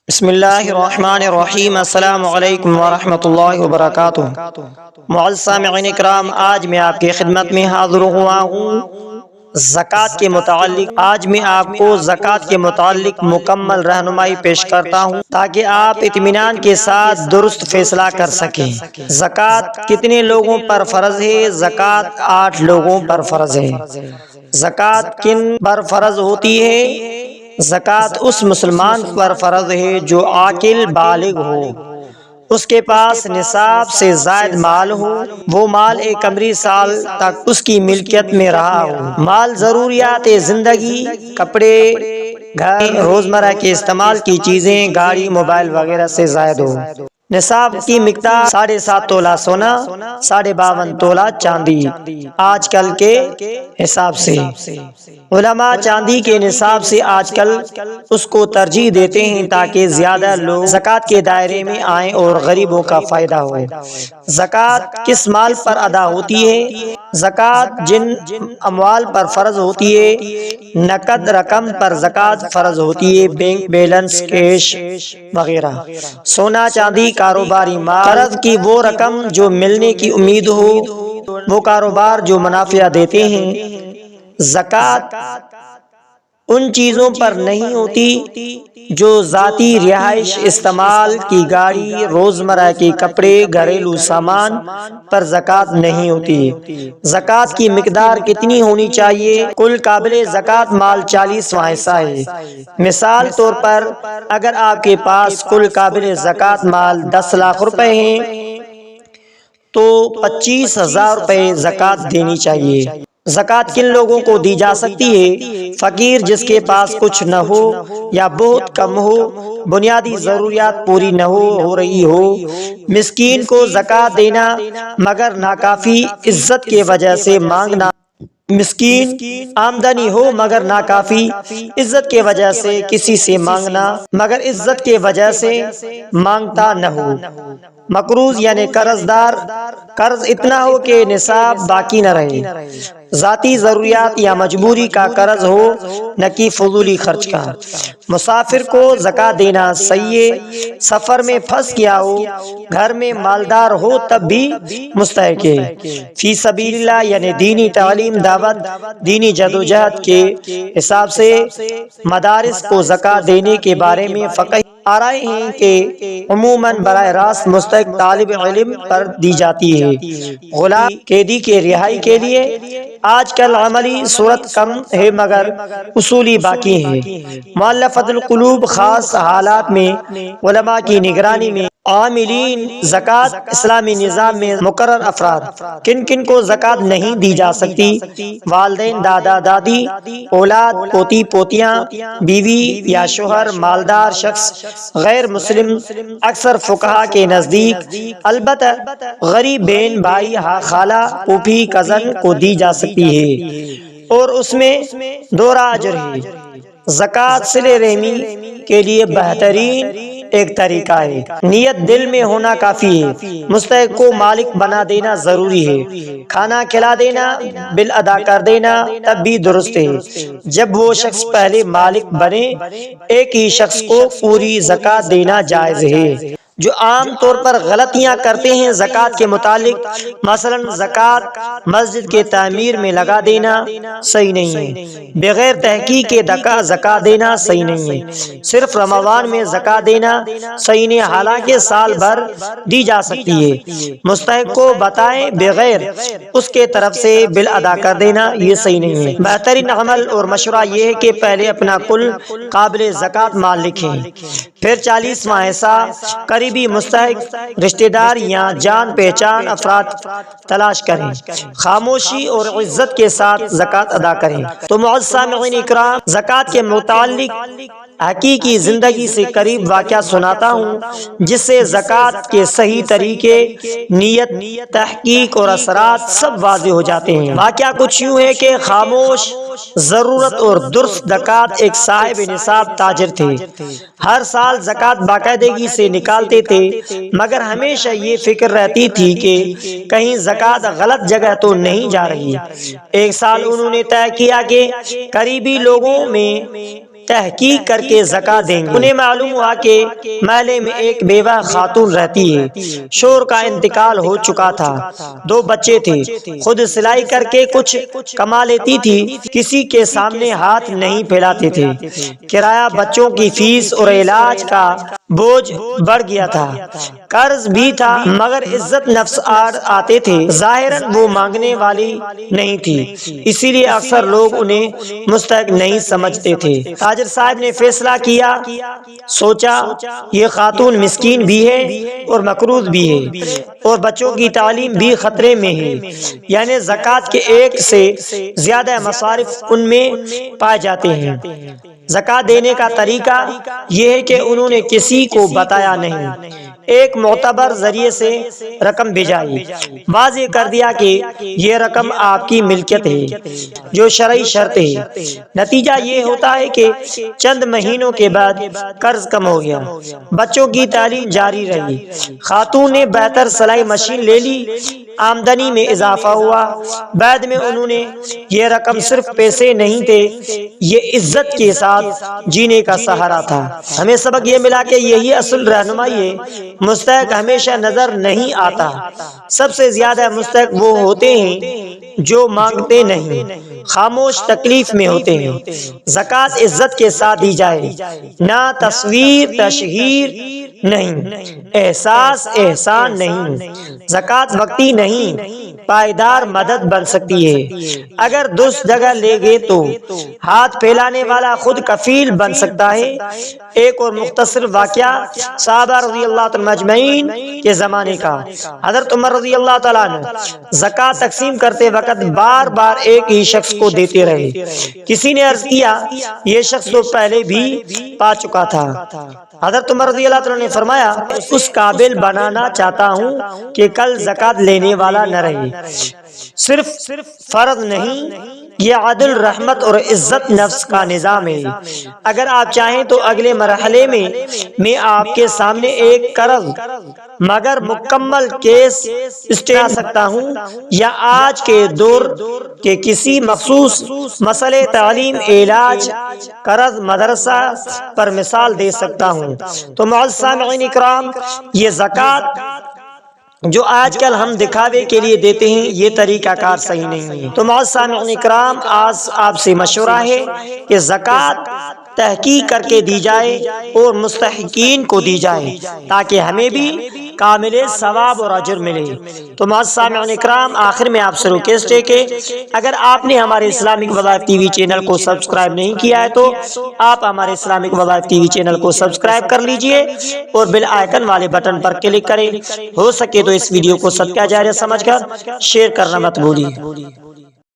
بسم اللہ الرحمن الرحیم۔ السلام علیکم ورحمۃ اللہ وبرکاتہ۔ معزز سامعین اکرام، آج میں آپ کی خدمت میں حاضر ہوا ہوں زکوٰۃ کے متعلق۔ آج میں آپ کو زکوٰۃ کے متعلق مکمل رہنمائی پیش کرتا ہوں تاکہ آپ اطمینان کے ساتھ درست فیصلہ کر سکیں۔ زکوٰۃ کتنے لوگوں پر فرض ہے؟ زکوٰۃ 8 لوگوں پر فرض ہے۔ زکوٰۃ کن پر فرض ہوتی ہے؟ زکوٰۃ اس مسلمان پر فرض ہے جو عاقل بالغ ہو، اس کے پاس نصاب سے زائد مال ہو، وہ مال ایک قمری سال تک اس کی ملکیت میں رہا ہو، مال ضروریات زندگی، کپڑے، گھر، روزمرہ کے استعمال کی چیزیں، گاڑی، موبائل وغیرہ سے زائد ہو۔ نصاب کی مقدار 7.5 تولہ سونا، 52.5 تولہ چاندی آج کل کے حساب سے۔ علماء چاندی کے نصاب سے آج کل اس کو ترجیح دیتے ہیں تاکہ زیادہ لوگ زکوٰۃ کے دائرے میں آئیں اور غریبوں کا فائدہ ہو۔ زکوٰۃ کس مال پر ادا ہوتی ہے؟ زکوٰۃ جن اموال پر فرض ہوتی ہے، نقد رقم پر زکوٰۃ فرض ہوتی ہے، بینک بیلنس، کیش وغیرہ۔ سونا چاندی کاروباری مال، قرض کی وہ رقم جو ملنے کی امید ہو، وہ کاروبار جو منافع دیتے ہیں۔ زکوٰۃ ان چیزوں پر نہیں ہوتی جو ذاتی رہائش، استعمال کی گاڑی، روزمرہ کے کپڑے، گھریلو سامان پر زکوٰۃ نہیں ہوتی۔ زکوٰۃ کی مقدار کتنی ہونی چاہیے؟ کل قابل زکوٰۃ مال 40واں حصہ ہے۔ مثال طور پر اگر آپ کے پاس کل قابل زکوٰۃ مال 10 لاکھ روپے ہیں تو 25,000 روپے زکوٰۃ دینی چاہیے۔ زکوٰۃ کن لوگوں کو دی جا سکتی ہے؟ فقیر جس کے پاس کچھ نہ ہو یا بہت کم ہو، بنیادی ضروریات پوری نہ ہو رہی ہو۔ مسکین کو زکوٰۃ دینا مگر ناکافی عزت کی وجہ سے مانگنا، مسکین آمدنی ہو مگر ناکافی عزت کی وجہ سے کسی سے مانگنا، مگر عزت کی وجہ سے مانگتا نہ ہو۔ مقروض یعنی قرض دار، قرض اتنا ہو کہ نصاب باقی نہ رہے۔ ذاتی ضروریات یا مجبوری کا قرض ہو، نہ کہ فضولی خرچ کا۔ مسافر کو زکوٰۃ دینا صحیح ہے۔ سفر میں پھنس گیا ہو، گھر میں مالدار ہو تب بھی مستحق ہے۔ فی سبیل اللہ یعنی دینی تعلیم، دعوت، دینی جدوجہد کے حساب سے مدارس کو زکوٰۃ دینے کے بارے میں فقہی آرائے ہیں کہ عموماً براہ راست مستحق طالب علم پر دی جاتی ہے۔ غلام قیدی کے رہائی کے لیے آج کل عملی صورت کم ہے مگر اصولی باقی ہے۔ مؤلفۃ القلوب خاص حالات میں علماء کی نگرانی میں عاملین زکوٰۃ، اسلامی نظام میں مقرر افراد۔ کن کن کو زکوٰۃ نہیں دی جا سکتی؟ والدین، دادا دادی، اولاد، پوتی پوتیاں، بیوی یا شوہر، مالدار شخص، غیر مسلم۔ اکثر فقہا کے نزدیک البتہ غریب بہن، بھائی، خالہ، پھوپھی، کزن کو دی جا سکتی ہے اور اس میں دوہرا اجر ہے۔ زکوٰۃ صلہ رحمی کے لیے بہترین ایک طریقہ ہے۔ نیت دل میں ہونا کافی ہے۔ مستحق کو مالک بنا دینا ضروری ہے۔ کھانا کھلا دینا، بل ادا کر دینا تب بھی درست ہے۔ جب وہ شخص پہلے مالک بنے، ایک ہی شخص کو پوری زکوٰۃ دینا جائز ہے۔ جو عام طور پر غلطیاں کرتے ہیں زکوٰۃ کے متعلق، مثلا زکوٰۃ مسجد کے تعمیر میں لگا دینا صحیح نہیں ہے، بغیر تحقیق کے زکوٰۃ دینا صحیح نہیں ہے، صرف رمضان میں زکوٰۃ دینا صحیح نہیں، حالانکہ سال بھر دی جا سکتی ہے۔ مستحق کو بتائے بغیر اس کے طرف سے بل ادا کر دینا یہ صحیح نہیں ہے۔ بہترین عمل اور مشورہ یہ ہے کہ پہلے اپنا کل قابل زکوٰۃ مال لکھیں، پھر 40واں حصہ قریبی مستحق رشتہ دار یا جان پہچان افراد تلاش کریں، خاموشی اور عزت کے ساتھ زکوٰۃ ادا کریں۔ تو معزز سامعین اکرام، زکوٰۃ کے متعلق حقیقی زندگی سے قریب واقعہ سناتا ہوں جس سے زکوٰۃ کے صحیح طریقے، نیت، تحقیق اور اثرات سب واضح ہو جاتے ہیں۔ واقعہ کچھ یوں ہے کہ خاموش، ضرورت اور درست زکوٰۃ ایک صاحب نصاب تاجر تھے۔ ہر سال زکوٰۃ باقاعدگی سے نکالتے تھے مگر ہمیشہ یہ فکر رہتی تھی کہ کہیں زکوٰۃ غلط جگہ تو نہیں جا رہی۔ ایک سال انہوں نے طے کیا کہ قریبی لوگوں میں تحقیق کر کے زکات دیں گے۔ انہیں معلوم ہوا کہ محلے میں ایک بیوہ خاتون رہتی ہے، شوہر کا انتقال ہو چکا تھا، 2 بچے تھے، خود سلائی کر کے کچھ کما لیتی تھی، کسی کے سامنے ہاتھ نہیں پھیلاتے تھے۔ کرایہ، بچوں کی فیس اور علاج کا بوجھ بڑھ گیا تھا، قرض بھی تھا، مگر عزت نفس آتے تھے، ظاہراً وہ مانگنے والی نہیں تھی، اسی لیے اکثر لوگ انہیں مستحق نہیں سمجھتے تھے۔ تاجر صاحب نے فیصلہ کیا، سوچا یہ خاتون مسکین بھی ہے اور مقروض بھی ہے اور بچوں کی تعلیم بھی خطرے میں ہے، یعنی زکوٰۃ کے ایک سے زیادہ مصارف ان میں پائے جاتے ہیں۔ زکوٰۃ دینے کا طریقہ یہ ہے کہ انہوں نے کسی کو بتایا نہیں، ایک معتبر ذریعے سے رقم بھیجائی، واضح کر دیا کہ یہ رقم آپ کی ملکیت ہے جو شرعی شرط ہے۔ نتیجہ یہ ہوتا ہے کہ چند مہینوں کے بعد قرض کم ہو گیا، بچوں کی تعلیم جاری رہی، خاتون نے بہتر سلائی مشین لے لی، آمدنی میں اضافہ ہوا۔ بعد میں انہوں نے یہ رقم صرف پیسے نہیں تھے، یہ عزت کے ساتھ جینے کا سہارا تھا۔ ہمیں سبق یہ ملا کہ یہی اصل رہنمائی ہے، مستحق ہمیشہ نظر نہیں آتا، سب سے زیادہ مستحق وہ ہوتے ہیں جو مانگتے نہیں، خاموش تکلیف میں ہوتے ہیں۔ زکوٰۃ عزت کے ساتھ دی جائے، نہ تصویر تشہیر نہیں، احساس احسان نہیں۔ زکوٰۃ وقتی نہیں، پائیدار مدد بن سکتی ہے، اگر درست جگہ لے گئے تو ہاتھ پھیلانے والا خود کفیل بن سکتا ہے۔ ایک اور مختصر واقعہ صحابہ رضی اللہ تعالیٰ مجمعین کے زمانے کا۔ حضرت عمر رضی اللہ تعالیٰ عنہ زکوٰۃ تقسیم کرتے وقت بار بار ایک ہی شخص کو دیتے رہے۔ کسی نے عرض کیا یہ شخص تو پہلے بھی پا چکا تھا۔ حضرت عمر رضی اللہ تعالیٰ نے فرمایا اس قابل بنانا چاہتا ہوں کہ کل زکوٰۃ لینے والا نہ رہے۔ صرف فرض نہیں، یہ عدل، رحمت اور عزت نفس کا نظام ہے۔ اگر آپ چاہیں تو اگلے مرحلے میں آپ کے سامنے ایک قرض مگر مکمل کیس اسٹڈی لا سکتا ہوں، یا آج کے دور کے کسی مخصوص مسئلے، تعلیم، علاج، قرض، مدرسہ پر مثال دے سکتا ہوں۔ تو معزز سامعین اکرام، یہ زکوٰۃ جو آج کل ہم دکھاوے کے لیے دیتے ہیں، یہ طریقہ کار صحیح نہیں ہے۔ تو معزز سامعین اکرام، آج آپ سے مشورہ ہے کہ زکوٰۃ تحقیق کر کے دی جائے اور مستحقین کو دی جائے تاکہ ہمیں بھی کامل ثواب اور اجر ملے۔ تو معزز سامعین اکرام، آخر میں آپ سے ریکویسٹ ہے کہ اگر آپ نے ہمارے اسلامک وظائف ٹی وی چینل کو سبسکرائب نہیں کیا ہے تو آپ ہمارے اسلامک وظائف ٹی وی چینل کو سبسکرائب کر لیجئے اور بیل آئیکن والے بٹن پر کلک کریں۔ ہو سکے تو اس ویڈیو کو صدقہ جاریہ سمجھ کر شیئر کرنا مت بھولیے۔